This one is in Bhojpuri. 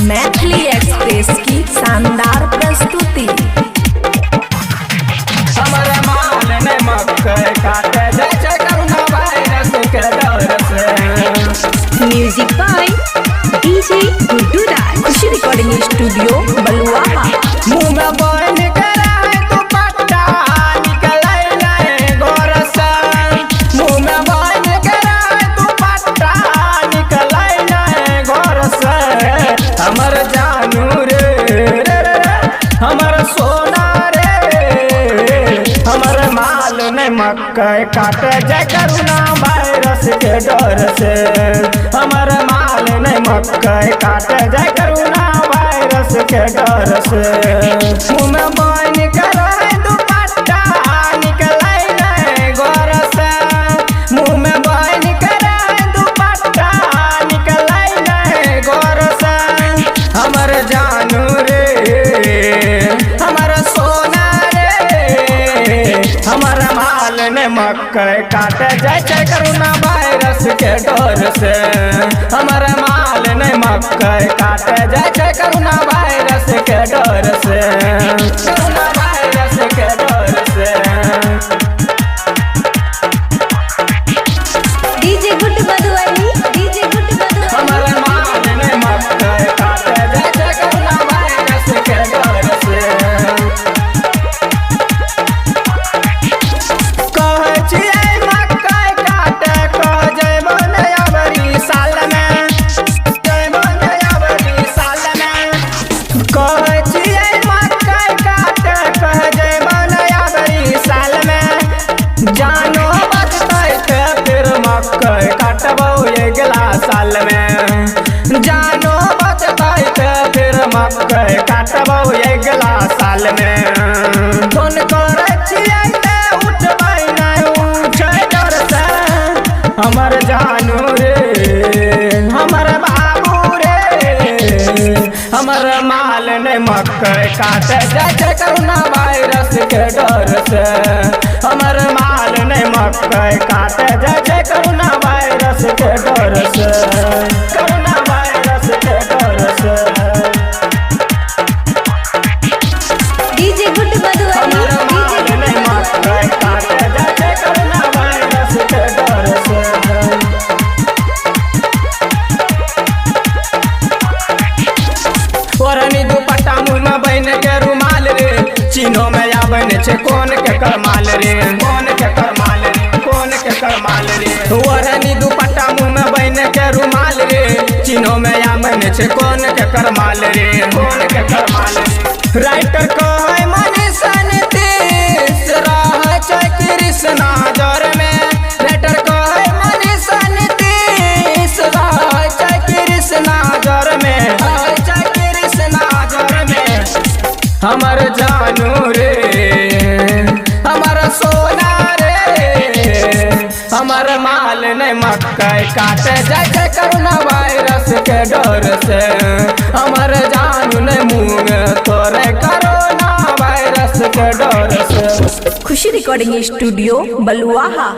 मैथिली एक्सप्रेस की शानदार प्रस्तुति। हमारे माल ने मक्के काटे जैसे कोरोना वायरस के डर से। Music by DJ Guddu Raj, Khushi recording studio Baluaha. मुंह में बन करा है तू पट्टा निकले नहीं गोर से। मुंह में बन करा है तू पट्टा निकले नहीं गोर से। हमर जानू रे हमर सोना रे हमर माल ने मक्के काटे जय कोरोना वायरस के डर से। हमर माल ने मक्के काटे जय कोरोना वायरस के डर से। मुंह में बन करे दुपट्टा निकले नहीं गोर से। मुंह में बन करे दुपट्टा निकले नहीं गोर से। हमर जानू रे हमर सोना रे हमर माल ने मक्के काटे जैसे कोरोना वायरस के डर से। हमर माल ने मक्के काटे जैसे कोरोना वायरस के डर से। कोरोना वायरस के डर से। DJ Guddu Madhubani, DJ Guddu Madhubani. हमर माल ने मक्के काटे जैसे कोरोना वायरस के डर से। कहे छियै मक्के काटे कह जइबो नया बरी साल में। जइबो नया बरी साल में। कहे छियै मक्के काटे कह जइबो नया बरी साल में। जानो बचतै ते फिर मक्के काटबो अगला साल में। जानो बचतै ते फिर मक्के काटबो अगला साल में। फोन करे छियै ते उठबै नहीं उठै डर से। हमर जानू रे हमर बाबू रे हमर माल ने मक्के काटे जैसे कोरोना वायरस के डर से। हमर माल ने मक्के काटे जैसे कोरोना वायरस के डर से। कोरोना वायरस के डर से। डीजे गुड्डू मधुबनी, हमर डीजे माल ने मक्के काटे जैसे कोरोना वायरस के डर से। ओरनी दुपट्टा मुँह में बन के रुमाल रे। चिन्हो में या बन छे कौन के करमाल रे। कौन के करमाल रे। कौन के करमाल रे। ओरनी दुपट्टा मुँह में बन के रुमाल रे। चिन्हो में या बन छे कौन के करमाल रे। कौन के करमाल रे। राइटर कहे मनीषा नीतीश रह छै कृष्णा जर में। राइटर कहे मनीषा नीतीश रह छै कृष्णा जर में। हमर जानू रे हमर सोना रे हमर माल ने मक्के काटे जैसे कोरोना वायरस के डर से। हमर जानू ने मुँह तोरे कोरोना वायरस के डर से। खुशी रिकॉर्डिंग स्टूडियो बलुआहा।